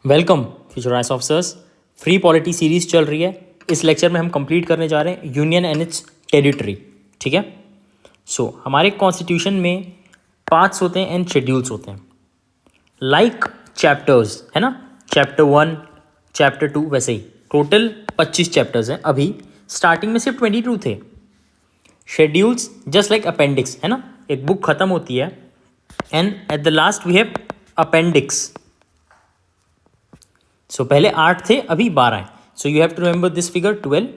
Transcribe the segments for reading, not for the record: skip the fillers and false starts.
Welcome future ice officers. Free polity series चल रही है। इस लेक्चर में हम कंप्लीट करने जा रहे हैं यूनियन एंड इट्स टेरिटरी। ठीक है। हमारे कॉन्स्टिट्यूशन में पार्ट्स होते हैं एंड शेड्यूल्स होते हैं, लाइक चैप्टर्स, है ना। चैप्टर 1, चैप्टर 2, वैसे ही टोटल 25 चैप्टर्स हैं। अभी स्टार्टिंग में सिर्फ 22 थे। शेड्यूल्स जस्ट लाइक अपेंडिक्स, है ना। एक बुक खत्म होती है and at the last we have appendix. पहले 8 थे, अभी 12 हैं। You have to remember this figure 12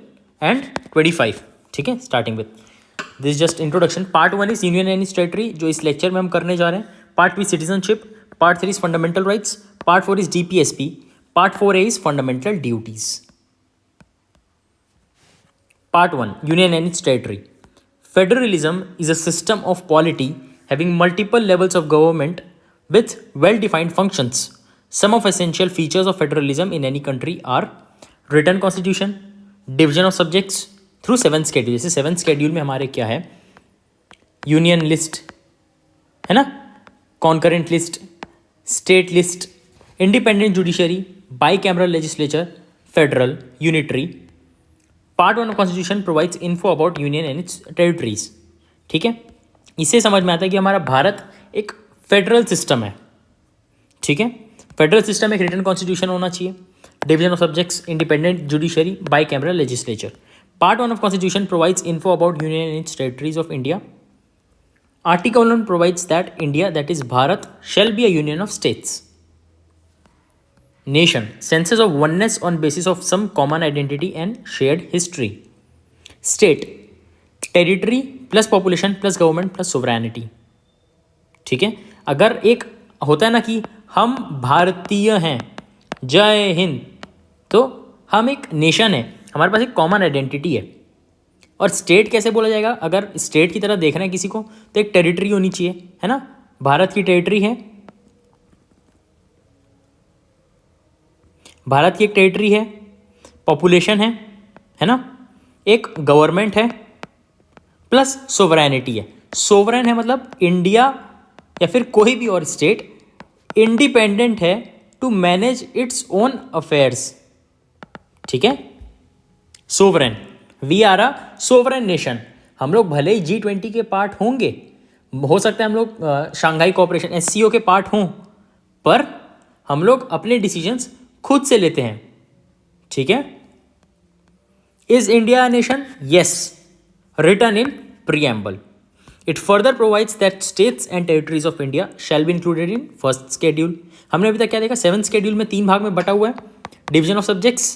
and 25। ठीक है। Starting with this just introduction. Part 1 is union and its territory, जो इस लेक्चर में हम करने जा रहे हैं। Part 2 citizenship, part 3 is fundamental rights, part 4 is DPSP, part 4A is fundamental duties. Part 1 union and its territory. Federalism is a system of polity having multiple levels of government with well-defined functions. Some of essential features of federalism in any country are written constitution, division of subjects through 7 schedule. जैसे 7 schedule में हमारे क्या है, union list, है ना, concurrent list, state list, independent judiciary, by cameral legislature, federal, unitary. Part 1 of constitution provides info about union and it's territories. ठीक है। इससे समझ में आता है कि हमारा भारत एक फेडरल सिस्टम है। ठीक है। फेडरल सिस्टम में एक रिटन कॉन्स्टिट्यूशन होना चाहिए, division of subjects, independent judiciary, by cameral legislature. Part 1 of constitution provides info about union and it's territories of India. Article 1 provides that India, that is Bharat, shall be a union of states. Nation, senses of oneness on basis of some common identity and shared history. State, territory plus population plus government plus sovereignty. ठीक है। अगर एक होता है ना कि हम भारतीय हैं, जय हिंद, तो हम एक नेशन है, हमारे पास एक कॉमन आइडेंटिटी है. और स्टेट कैसे बोला जाएगा? अगर स्टेट की तरह देखना है किसी को तो एक टेरिटरी होनी चाहिए, है ना. भारत की टेरिटरी है, भारत की एक टेरिटरी है, पॉपुलेशन है ना, एक गवर्नमेंट है, प्लस सोवरेनिटी है. सोवरेन है मतलब इंडिया या फिर कोई भी और स्टेट इंडिपेंडेंट है to manage its own affairs. ठीक है. Sovereign, we are a sovereign nation. हम लोग भले ही G20 के पार्ट होंगे, हो सकता है हम लोग शंघाई कोऑपरेशन SCO के पार्ट हों, पर हम लोग अपने डिसीजंस खुद से लेते हैं. ठीक है. Is India a nation? Yes. Written in preamble. It further provides that states and territories of India shall be included in first schedule. हमने अभी तक क्या देखा? 7 schedule में 3 भाग में बटा हुआ है. डिवीजन ऑफ सब्जेक्ट्स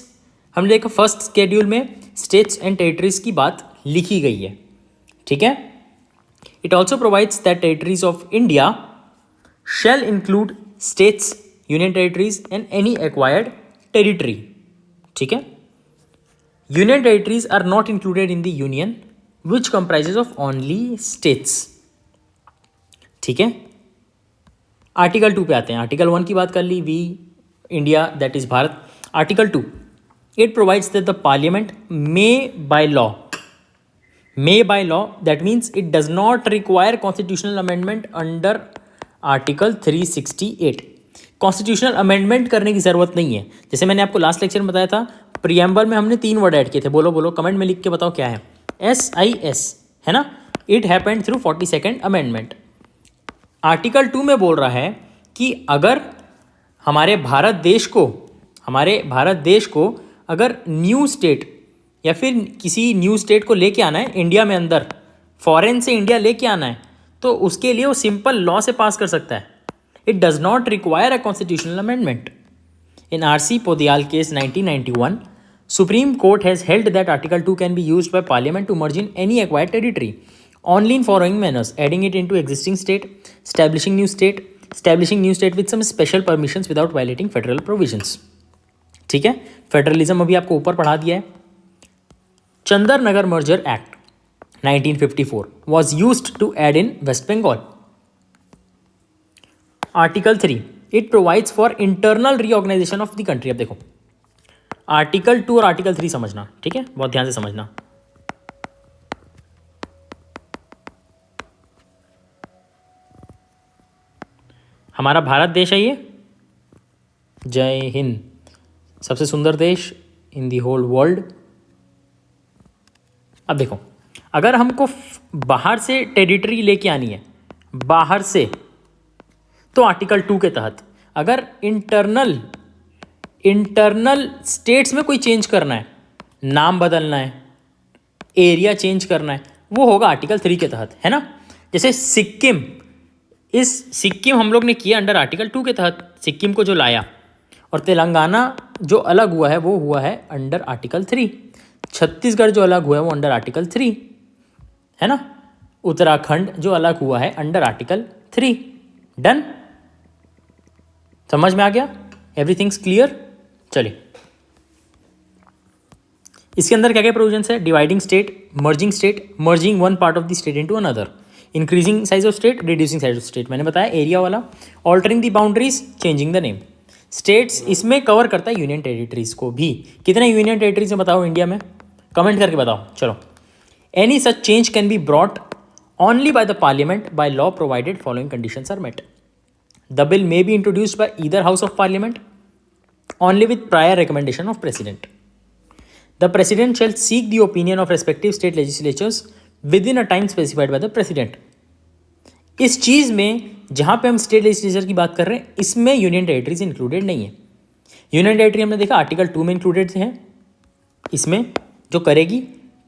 हमने देखा, फर्स्ट schedule में स्टेट्स एंड टेरिटरीज की बात लिखी गई है. ठीक है. It also provides that territories of India shall include states, union territories and any acquired territory. ठीक है. Union territories are not included in the union which comprises of only states. ठीक है. आर्टिकल 2 पे आते हैं. आर्टिकल 1 की बात कर ली, we India, that is Bharat. Article 2, it provides that the Parliament may by law, that means it does not require constitutional amendment under article 368. Constitutional amendment करने की जरूरत नहीं है. जैसे मैंने आपको लास्ट लेक्चर में बताया था, प्रीएम्बल में हमने 3 वर्ड ऐड किए थे. बोलो कमेंट में लिख के बताओ क्या है. SIS, है ना. It happened through 42nd amendment. Article 2 में बोल रहा है कि अगर हमारे भारत देश को अगर न्यू स्टेट या फिर किसी न्यू स्टेट को लेके आना है इंडिया में, अंदर फॉरेन से इंडिया लेके आना है, तो उसके लिए वो सिंपल लॉ से पास कर सकता है. It does not require a constitutional amendment. In RC Poudyal case 1991, Supreme Court has held that Article 2 can be used by Parliament to merge in any acquired territory only in following manners: adding it into existing state, establishing new state with some special permissions without violating federal provisions. ठीक है. Federalism अभी आपको ऊपर पढ़ा दिया है. चंदर नगर merger act 1954 was used to add in West Bengal. Article 3, it provides for internal reorganization of the country. अब देखो, आर्टिकल 2 और आर्टिकल 3 समझना. ठीक है. बहुत ध्यान से समझना. हमारा भारत देश है ये, जय हिंद। सबसे सुंदर देश इन दी होल वर्ल्ड। अब देखो, अगर हमको बाहर से टेरिटरी लेके आनी है, बाहर से, तो आर्टिकल 2 के तहत। अगर इंटरनल स्टेट्स में कोई चेंज करना है, नाम बदलना है, एरिया चेंज करना है, वो होगा आर्टिकल 3 के तहत, है ना। जैसे सिक्किम हम लोग ने किया अंडर आर्टिकल 2 के तहत, सिक्किम को जो लाया, और तेलंगाना जो अलग हुआ है वो हुआ है अंडर आर्टिकल 3। छत्तीसगढ़ जो अलग हुआ है वो अंडर आर्टिकल 3, है ना। उत्तराखंड जो अलग हुआ है अंडर आर्टिकल 3। डन, समझ में आ गया? Everything's clear? चलिए, इसके अंदर क्या क्या प्रोविजंस है? Dividing state, merging one part of the state into another, increasing size of state, reducing size of state, मैंने बताया एरिया वाला, altering the boundaries, changing the name. States इसमें कवर करता है यूनियन टेरिटरीज को भी। कितने यूनियन टेरिटरीज है बताओ इंडिया में? कमेंट करके बताओ। चलो, any such change can be brought only by the parliament by law provided following conditions are met. The bill may be introduced by either house of parliament only with prior recommendation of president. The president shall seek the opinion of respective state legislatures within a time specified by the president. इस चीज़ में जहाँ पे हम state legislature की बात कर रहे हैं, इसमें यूनियन टेरिटरीज इंक्लूडेड नहीं है। यूनियन टेरिटरी हमने देखा आर्टिकल 2 में इंक्लूडेड है, इसमें जो करेगी,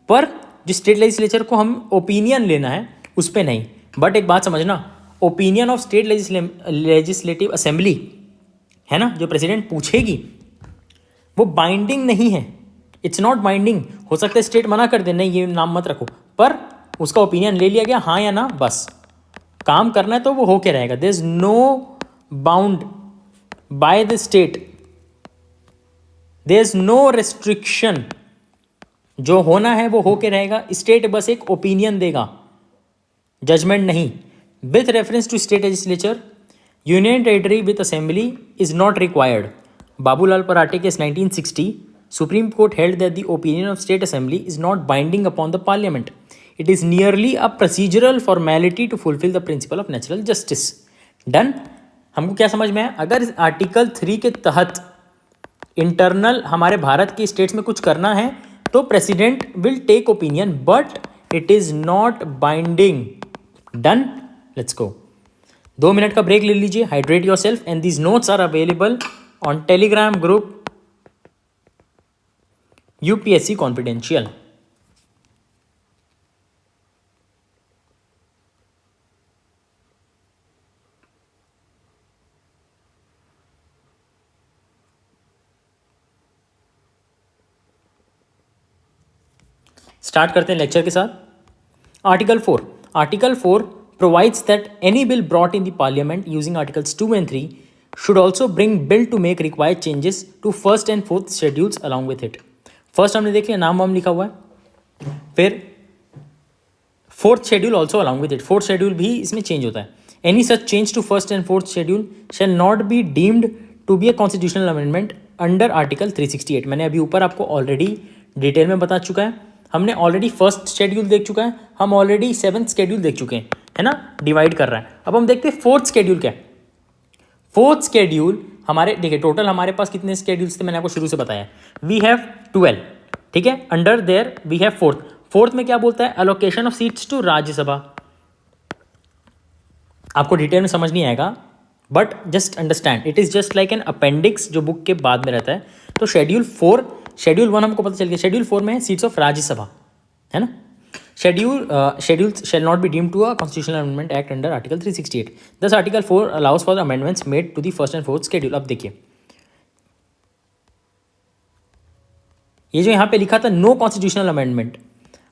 पर जो स्टेट लेजिस्लेचर को हम ओपिनियन लेना है उस पर नहीं। बट एक बात समझना, opinion of state legislative assembly, है ना, जो प्रेसिडेंट पूछेगी, वो बाइंडिंग नहीं है। It's not binding. हो सकता है स्टेट मना कर दे, नहीं ये नाम मत रखो, पर उसका ओपिनियन ले लिया गया, हाँ या ना, बस काम करना है तो वो होके रहेगा। There is no bound by the state, there is no restriction. जो होना है वो होके रहेगा। स्टेट बस एक ओपिनियन देगा, जजमेंट नहीं। With reference to state legislature, union territory with assembly is not required. Babulal Parate case 1960, Supreme Court held that the opinion of state assembly is not binding upon the Parliament, it is nearly a procedural formality to fulfil the principle of natural justice. Done. हमको क्या समझ में है? अगर article 3 के तहत internal हमारे भारत के स्टेट्स में कुछ करना है तो president will take opinion, but it is not binding. Done, let's go. 2 minute का ब्रेक ले लीजिए, hydrate yourself, and these notes are available on Telegram group UPSC confidential. Start करते हैं लेक्चर के साथ। Article 4 provides that any bill brought in the parliament using articles 2 and 3 should also bring bill to make required changes to first and fourth schedules along with it. First हमने देख लिया, नाम वाम लिखा हुआ है, फिर fourth schedule also along with it, fourth schedule भी इसमें चेंज होता है। Any such change to first and fourth schedule shall not be deemed to be a constitutional amendment under article 368। मैंने अभी ऊपर आपको ऑलरेडी डिटेल में बता चुका है। हमने ऑलरेडी फर्स्ट शेड्यूल देख चुका है, हम ऑलरेडी 7th शेड्यूल देख चुके हैं, है ना, डिवाइड कर रहा है। अब हम देखते हैं फोर्थ शेड्यूल क्या है। फोर्थ शेड्यूल हमारे, देखिए टोटल हमारे पास कितने शेड्यूल्स थे, मैंने आपको शुरू से बताया, वी हैव 12, ठीक है। Under there we have fourth में क्या बोलता है? Allocation of seats to Rajya Sabha. आपको डिटेल में समझ नहीं आएगा, but just understand, it is just like an appendix जो बुक के बाद में रहता है। तो शेड्यूल 1 हमको पता चल गया, शेड्यूल 4 में है सीट्स ऑफ राज्यसभा, है ना। Schedule shall not be deemed to a constitutional amendment act under article 368. Thus article 4 allows for the amendments made to the first and fourth schedule. अब देखिए, ये जो यहाँ पे लिखा था no constitutional amendment,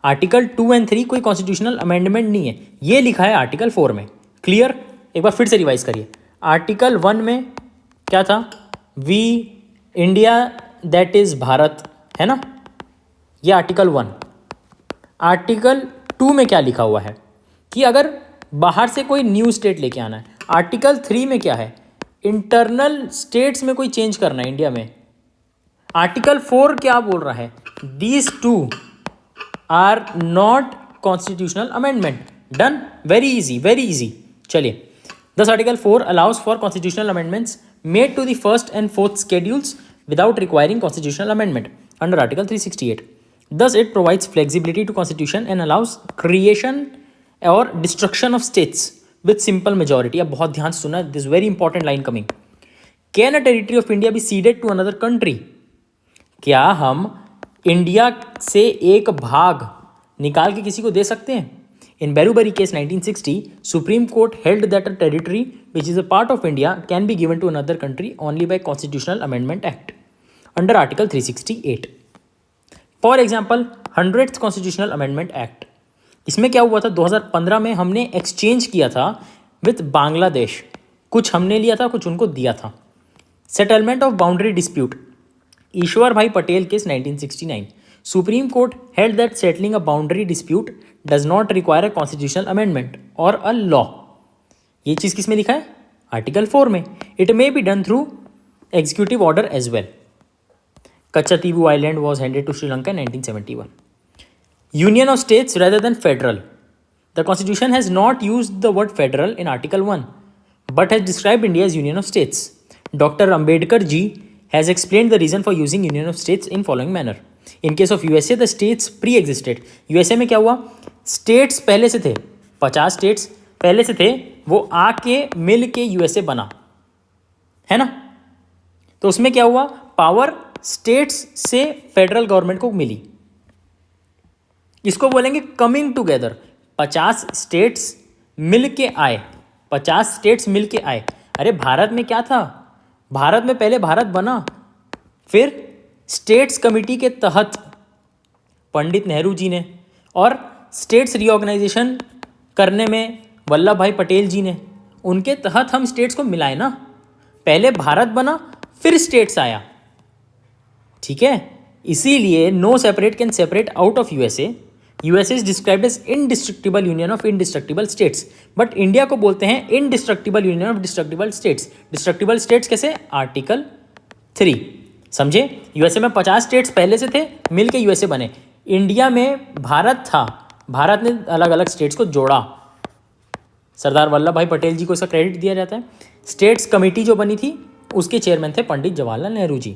article 2 and 3 कोई कॉन्स्टिट्यूशनल अमेंडमेंट नहीं है, ये लिखा है आर्टिकल 4 में। क्लियर? एक बार फिर से रिवाइज करिए। आर्टिकल 1 में क्या था? We India that is Bharat, है ना, ये आर्टिकल 1। आर्टिकल 2 में क्या लिखा हुआ है कि अगर बाहर से कोई न्यू स्टेट लेके आना है। आर्टिकल 3 में क्या है? इंटरनल स्टेट्स में कोई चेंज करना है इंडिया में। आर्टिकल 4 क्या बोल रहा है? These two are not constitutional amendment. Done, very easy, very easy. चलिए, this article 4 allows for constitutional amendments made to the first and fourth schedules without requiring constitutional amendment under Article 368. Thus, it provides flexibility to Constitution and allows creation or destruction of states with simple majority. अब बहुत ध्यान से सुना, this very important line coming. Can a territory of India be ceded to another country? क्या हम India से एक भाग निकाल के किसी को दे सकते हैं? In Berubari case 1960, Supreme Court held that a territory which is a part of India can be given to another country only by Constitutional Amendment Act under Article 368. For example, 100th Constitutional Amendment Act. इसमें क्या हुआ था, 2015 में हमने exchange किया था with Bangladesh, कुछ हमने लिया था, कुछ उनको दिया था. सेटलमेंट ऑफ बाउंड्री डिस्प्यूट, ईश्वर भाई Patel case 1969. Supreme Court held that settling a boundary dispute does not require a constitutional amendment or a law. ये चीज़ किस में लिखा है? आर्टिकल 4 में. It may be done through executive order as well. Kachativu Island was handed to Sri Lanka in 1971. Union of states rather than federal. The Constitution has not used the word federal in Article 1, but has described India as Union of States. Dr. Ambedkar ji has explained the reason for using Union of States in following manner. In case of USA, the states pre-existed. USA में क्या हुआ, states पहले से थे, 50 states पहले से थे, वो आके मिल के यूएसए बना, है ना. तो उसमें क्या हुआ, पावर स्टेट्स से फेडरल गवर्नमेंट को मिली. इसको बोलेंगे कमिंग टुगेदर. 50 स्टेट्स मिल के आए, 50 स्टेट्स मिल के आए. अरे भारत में क्या था, भारत में पहले भारत बना, फिर स्टेट्स कमेटी के तहत पंडित नेहरू जी ने और स्टेट्स रीऑर्गेनाइजेशन करने में वल्लभ भाई पटेल जी ने, उनके तहत हम स्टेट्स को मिलाए ना. पहले भारत बना, फिर स्टेट्स आया, ठीक है. इसीलिए no separate can separate out of USA. USA is described as indestructible union of indestructible states, but India को बोलते हैं indestructible union of destructible states. Destructible states कैसे, आर्टिकल 3. समझे, यूएसए में 50 स्टेट्स पहले से थे, मिल के यूएसए बने. इंडिया में भारत था, भारत ने अलग अलग स्टेट्स को जोड़ा. सरदार वल्लभ भाई पटेल जी को इसका क्रेडिट दिया जाता है. स्टेट्स कमेटी जो बनी थी उसके चेयरमैन थे Pandit Jawaharlal Nehru ji.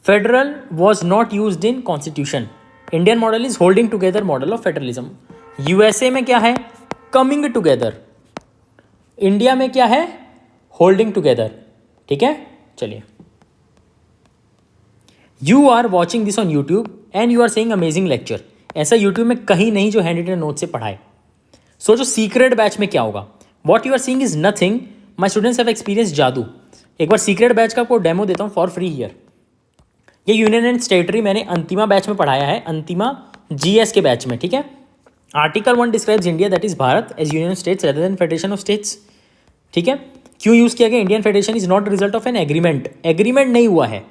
Federal was not used in constitution. Indian model is holding together model of federalism. USA में क्या है, कमिंग टुगेदर. इंडिया में क्या है, होल्डिंग टुगेदर. ठीक है, चलिए. You are watching this on YouTube and you are saying amazing lecture. ऐसा यूट्यूब में कहीं नहीं जो हैंड रिटन नोट से पढ़ाए. सोचो सीक्रेट बैच में क्या होगा. What you are seeing is nothing. My students have experience जादू. एक बार सीक्रेट बैच का आपको डेमो देता हूँ फॉर फ्री हियर. ये यूनियन एंड टेरिटरी मैंने अंतिमा बैच में पढ़ाया है, अंतिमा जीएस के बैच में, ठीक है. Article 1 describes India that is Bharat as union of states rather than federation of states. ठीक है, क्यों यूज किया गया, Indian federation is not result of an agreement. Agreement नहीं हुआ है.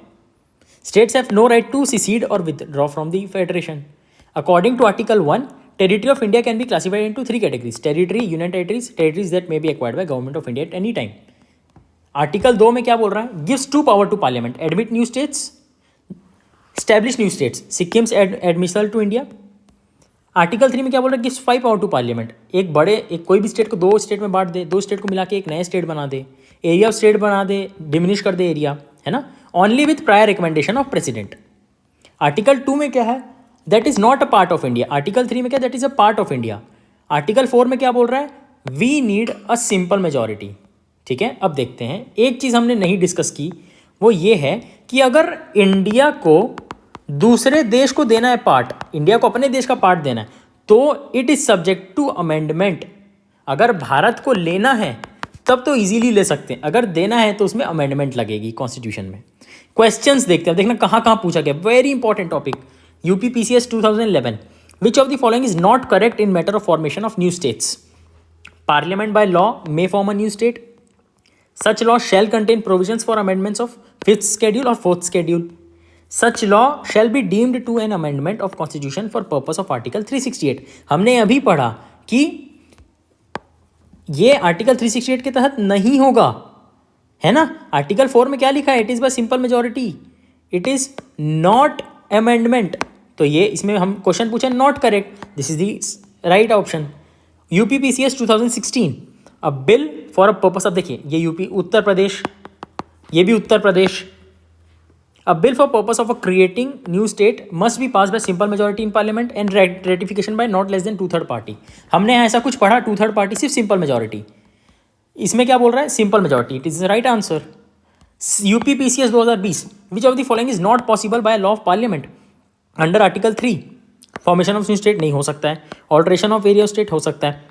States have no right to secede or withdraw from the federation. According to Article 1, territory of India can be classified into 3 categories: territory, union territories, territories that may be acquired by government of India at any time. Article 2 में क्या बोल रहा है, gives 2 power to parliament, admit new states, establish new states, Sikkim's admission to India. Article 3 में क्या बोल रहा है, gives 5 power to parliament, एक कोई भी स्टेट को 2 स्टेट में बांट दे, 2 स्टेट को मिला के एक नए स्टेट बना दे, एरिया ऑफ स्टेट बना दे, डिमिनिश कर दे एरिया, है ना. Only with prior recommendation of president. Article 2 में क्या है, that is not a part of India. Article 3 में क्या, that is a part of India. Article 4 में क्या बोल रहा है, we need a simple majority. ठीक है, अब देखते हैं. एक चीज़ हमने नहीं डिस्कस की, वो ये है कि अगर इंडिया को दूसरे देश को देना है पार्ट, इंडिया को अपने देश का पार्ट देना है, तो it is subject to amendment. अगर भारत को लेना है तब तो इजीली ले सकते हैं, अगर देना है तो उसमें अमेंडमेंट लगेगी कॉन्स्टिट्यूशन में. क्वेश्चंस देखते हैं, देखना कहाँ कहाँ पूछा गया. Very important topic, UPPCS 2011. Which of the following is not correct in matter of formation of new states. Parliament by law may form a new state. Such law shall contain provisions for amendments of 5th schedule और 4th schedule. Such law shall be deemed to an amendment of constitution for purpose of article 368. हमने अभी पढ़ा कि ये article 368 के तहत नहीं होगा, है ना. आर्टिकल 4 में क्या लिखा है, it is by simple majority, it is not amendment. तो ये इसमें हम क्वेश्चन पूछे not correct, this is the right option. UPPCS 2016, a bill for a purpose, अब देखिए ये यूपी, उत्तर प्रदेश, ये भी Uttar Pradesh. A bill for purpose of creating new state must be passed by simple majority in parliament and ratification by not less than 2/3 party. हमने ऐसा कुछ पढ़ा 2/3 party सिर्फ सिंपल मेजोरिटी. इसमें क्या बोल रहा है? Simple majority. It is the right answer. UPPCS 2020, which of the following is not possible by law of parliament under article 3. Formation of new state नहीं हो सकता है. Alteration of area of state हो सकता है.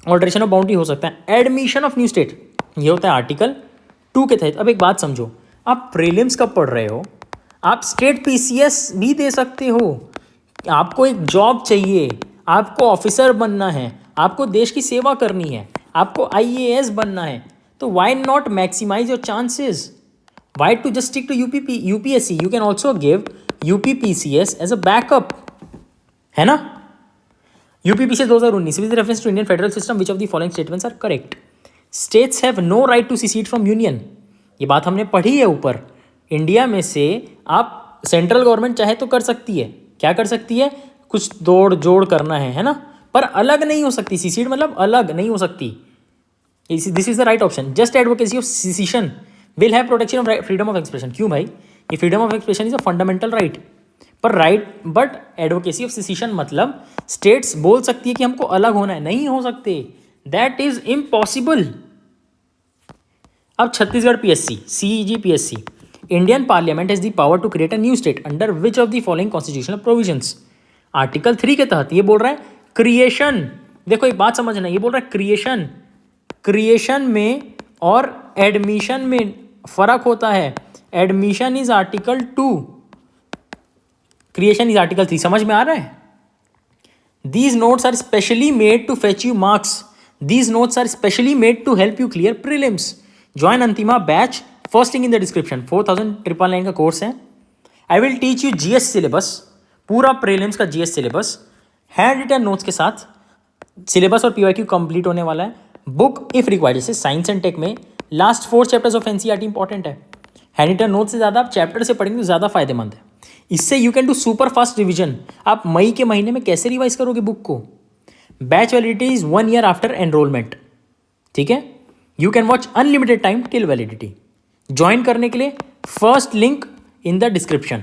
ऑल्ट्रेशन ऑफ बाउंड्री हो सकता है. एडमिशन ऑफ न्यू स्टेट ये होता है आर्टिकल 2 के तहत. अब एक बात समझो, आप प्रीलिम्स कब पढ़ रहे हो? आप स्टेट पीसीएस भी दे सकते हो. आपको एक जॉब चाहिए, आपको ऑफिसर बनना है, आपको देश की सेवा करनी है, आपको आईएएस बनना है, तो why not maximize your chances? Why to just stick to UPSC? You can also give UPPCS as a backup, है ना. UPPCS 2019 with reference to Indian federal system, which of the following statements are correct? States have no right to secede from union. ये बात हमने पढ़ी है ऊपर. India में से आप सेंट्रल गवर्नमेंट चाहे तो कर सकती है. क्या कर सकती है? कुछ तोड़ जोड़ करना है ना, पर अलग नहीं हो सकती. सीसीड मतलब अलग नहीं हो सकती. This is the right option. Just advocacy of secession will have protection of freedom of expression. क्यों भाई? ये freedom of expression is a fundamental right. पर right but advocacy of secession मतलब स्टेट्स बोल सकती है कि हमको अलग होना है. नहीं हो सकते. That is impossible. अब Chhattisgarh PSC, C G PSC. Indian Parliament has the power to create a new state under which of the following constitutional provisions? Article 3 के तहत. ये बोल रहा है क्रिएशन. देखो एक बात समझना, ये बोल रहा है क्रिएशन. क्रिएशन में और एडमिशन में फर्क होता है. Admission is article 2, creation is article 3. समझ में आ रहा है? These notes are specially made to fetch you marks. These notes are specially made to help you clear prelims. Join Antima batch. First link in the description. 4999 का course है. I will teach you GS syllabus. पूरा prelims का GS syllabus handwritten notes के साथ. Syllabus और PYQ complete होने वाला है. बुक इफ रिक्वायर्ड, जैसे साइंस एंड टेक में लास्ट 4 चैप्टर्स ऑफ एनसीईआरटी इंपॉर्टेंट है. हैंड रिटन नोट्स से ज़्यादा आप चैप्टर से पढ़ेंगे तो ज़्यादा फायदेमंद है. इससे you can do super fast revision. आप मई के महीने में कैसे रिवाइज करोगे बुक को? Batch validity is 1 year after enrolment. ठीक है. You can watch unlimited time till validity. Join करने के लिए first link in the description.